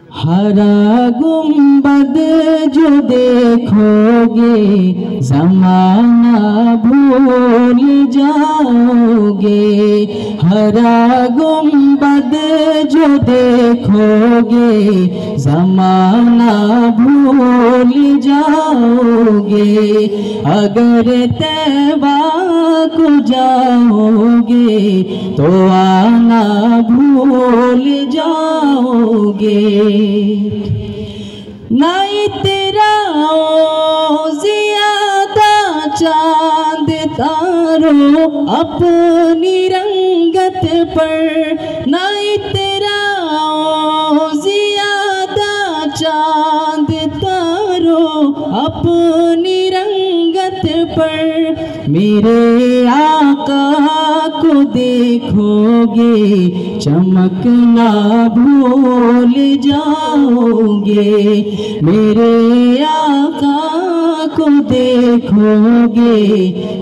हरा गुंबद जो देखोगे ज़माना भूल जाओगे। हरा गुंबद जो देखोगे ज़माना भूल जाओगे। अगर तैबा को जाओगे तो आना भूल जाओगे। नहीं तेरा ज़ियादा चांद तारो अपनी रंगत पर। नहीं तेरा ज़ियादा चांद तारो अपनी रंगत पर। मेरे आका को देखोगे चमकना भूल जाओगे। मेरे आका को देखोगे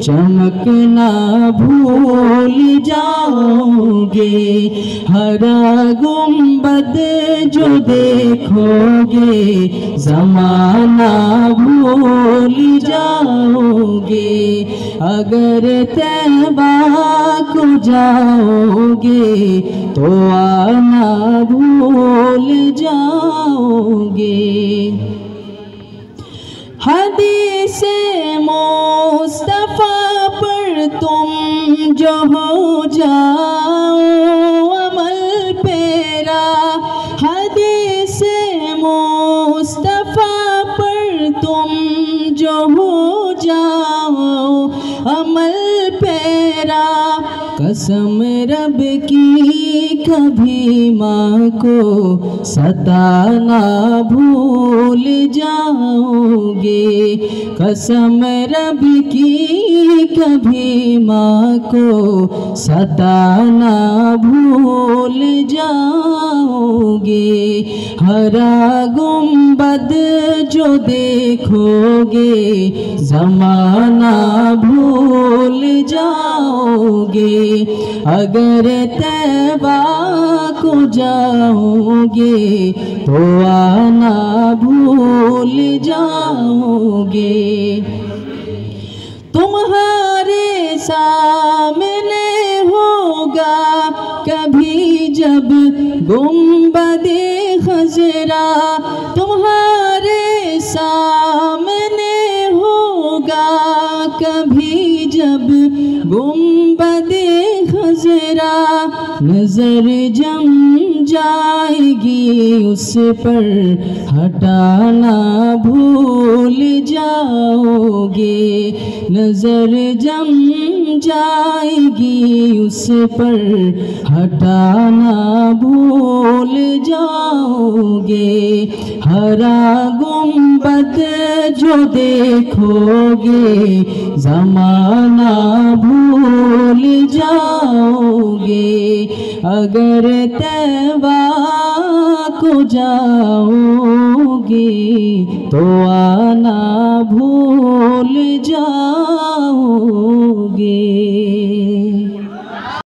चमकना भूल जाओगे। हरा गुंबद जो देखोगे ज़माना भूल जाओगे। अगर तैबा को जाओगे तो आना भूल जाओगे। हदीस मुस्तफ़ा पर तुम जो हो जाओ अमल पेरा। हदीस मुस्तफ़ा पर तुम जो हो जाओ अमल पेरा। कसम रब की कभी माँ को सताना भूल जाओगे। कसम रब की कभी माँ को सताना भूल जाओगे। हरा गुंबद जो देखोगे ज़माना भूल जाओगे। अगर तैबा को जाओगे तो आना भूल जाओगे। तुम्हारे सामने होगा कभी जब गुंबदे खजरा। तुम्हारे सामने होगा कभी जब गुंबदे खजरा। नजर जम जाएगी उस पर हटाना भूल जाओगे। नजर जम जाएगी उस पर हटाना भूल जाओगे। हरा गुंबद जो देखोगे ज़माना भूल जाओगे। अगर तैबा को जाओगे तो आना भूल